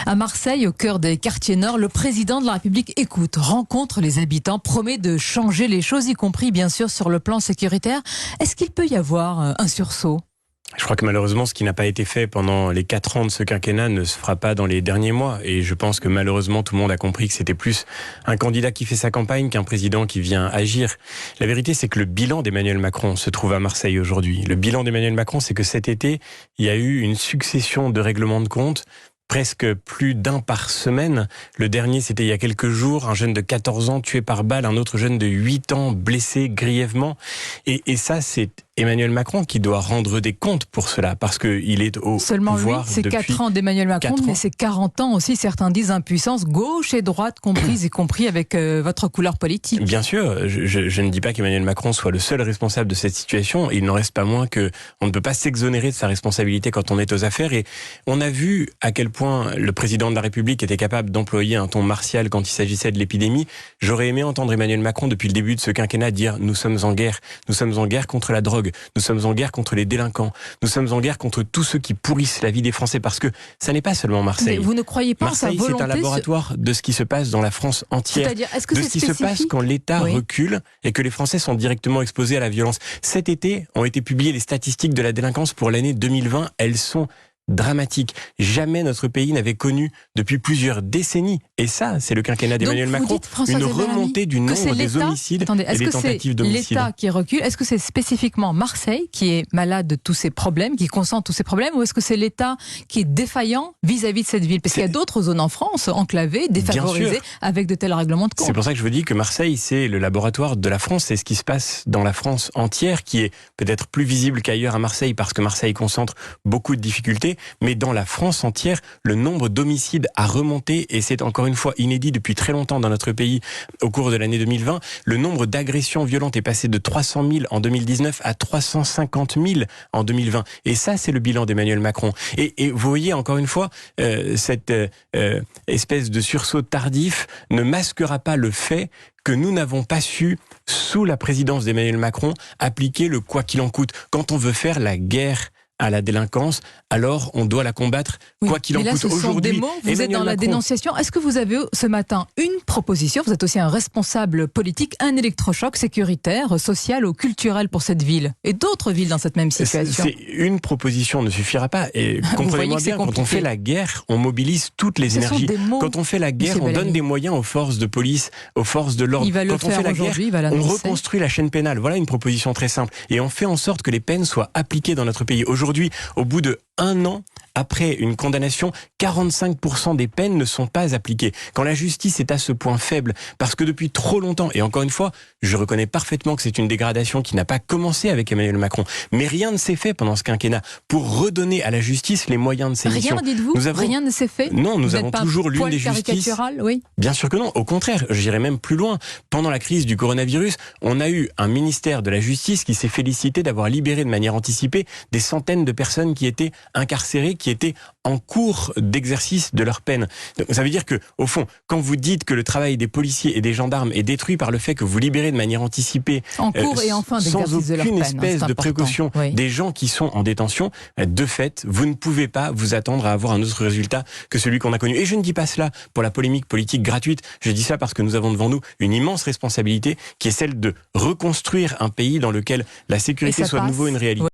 À Marseille, au cœur des quartiers nord, le président de la République écoute, rencontre les habitants, promet de changer les choses, y compris bien sûr sur le plan sécuritaire. Est-ce qu'il peut y avoir un sursaut ? Je crois que malheureusement, ce qui n'a pas été fait pendant les 4 ans de ce quinquennat ne se fera pas dans les derniers mois. Et je pense que malheureusement, tout le monde a compris que c'était plus un candidat qui fait sa campagne qu'un président qui vient agir. La vérité, c'est que le bilan d'Emmanuel Macron se trouve à Marseille aujourd'hui. Le bilan d'Emmanuel Macron, c'est que cet été, il y a eu une succession de règlements de compte. Presque plus d'un par semaine. Le dernier, c'était il y a quelques jours, un jeune de 14 ans tué par balle, un autre jeune de 8 ans blessé grièvement. Et ça, c'est Emmanuel Macron qui doit rendre des comptes pour cela, parce qu'il est au seulement pouvoir lui, c'est depuis 4 ans d'Emmanuel Macron, mais c'est 40 ans aussi, certains disent, impuissance, gauche et droite comprises, y compris avec votre couleur politique. Bien sûr, je ne dis pas qu'Emmanuel Macron soit le seul responsable de cette situation. Il n'en reste pas moins que on ne peut pas s'exonérer de sa responsabilité quand on est aux affaires. Et on a vu à quel point le président de la République était capable d'employer un ton martial quand il s'agissait de l'épidémie. J'aurais aimé entendre Emmanuel Macron depuis le début de ce quinquennat dire « Nous sommes en guerre contre la drogue, nous sommes en guerre contre les délinquants, nous sommes en guerre contre tous ceux qui pourrissent la vie des Français » parce que ça n'est pas seulement Marseille. Mais vous ne croyez pas Marseille, sa volonté, c'est un laboratoire de ce qui se passe dans la France entière. C'est-à-dire, est-ce que de c'est ce qui se passe quand l'État recule et que les Français sont directement exposés à la violence. Cet été ont été publiées les statistiques de la délinquance pour l'année 2020. Elles sont dramatiques. Jamais notre pays n'avait connu depuis plusieurs décennies. Et ça, c'est le quinquennat d'Emmanuel Macron. Une remontée du nombre des homicides et des tentatives d'homicide. L'État qui recule, est-ce que c'est spécifiquement Marseille qui est malade de tous ces problèmes, qui consent tous ces problèmes, ou est-ce que c'est l'État qui est défaillant vis-à-vis de cette ville ? Parce qu'il y a d'autres zones en France, enclavées, défavorisées, avec de tels règlements de compte. C'est pour ça que je vous dis que Marseille, c'est le laboratoire de la France. C'est ce qui se passe dans la France entière, qui est peut-être plus visible qu'ailleurs à Marseille, parce que Marseille concentre beaucoup de difficultés. Mais dans la France entière, le nombre d'homicides a remonté, et c'est encore une fois inédit depuis très longtemps dans notre pays au cours de l'année 2020. Le nombre d'agressions violentes est passé de 300 000 en 2019 à 350 000 en 2020. Et ça, c'est le bilan d'Emmanuel Macron. Et vous voyez, encore une fois, cette espèce de sursaut tardif ne masquera pas le fait que nous n'avons pas su, sous la présidence d'Emmanuel Macron, appliquer le quoi qu'il en coûte. Quand on veut faire la guerre à la délinquance, alors on doit la combattre quoi qu'il en coûte. Ce sont des mots, vous êtes dans la dénonciation. Est-ce que vous avez ce matin une proposition ? Vous êtes aussi un responsable politique, un électrochoc sécuritaire, social ou culturel pour cette ville et d'autres villes dans cette même situation. Une proposition ne suffira pas. Et comprenez-moi bien, quand on fait la guerre, on mobilise toutes les énergies. Quand on fait la guerre, on donne des moyens aux forces de police, aux forces de l'ordre. Quand on fait la guerre, on reconstruit la chaîne pénale. Voilà une proposition très simple. Et on fait en sorte que les peines soient appliquées dans notre pays. Aujourd'hui, au bout de 1 an, après une condamnation, 45% des peines ne sont pas appliquées. Quand la justice est à ce point faible, parce que depuis trop longtemps, et encore une fois, je reconnais parfaitement que c'est une dégradation qui n'a pas commencé avec Emmanuel Macron, mais rien ne s'est fait pendant ce quinquennat pour redonner à la justice les moyens de ses missions. Rien, dites-vous ? Rien ne s'est fait ? Non, nous avons toujours l'une des justices. Oui. Bien sûr que non, au contraire, j'irais même plus loin. Pendant la crise du coronavirus, on a eu un ministère de la Justice qui s'est félicité d'avoir libéré de manière anticipée des centaines de personnes qui étaient incarcérées, qui étaient en cours d'exercice de leur peine. Donc, ça veut dire que, au fond, quand vous dites que le travail des policiers et des gendarmes est détruit par le fait que vous libérez de manière anticipée, en cours et enfin sans aucune espèce de précaution, des gens qui sont en détention, de fait, vous ne pouvez pas vous attendre à avoir un autre résultat que celui qu'on a connu. Et je ne dis pas cela pour la polémique politique gratuite, je dis ça parce que nous avons devant nous une immense responsabilité qui est celle de reconstruire un pays dans lequel la sécurité soit de nouveau une réalité.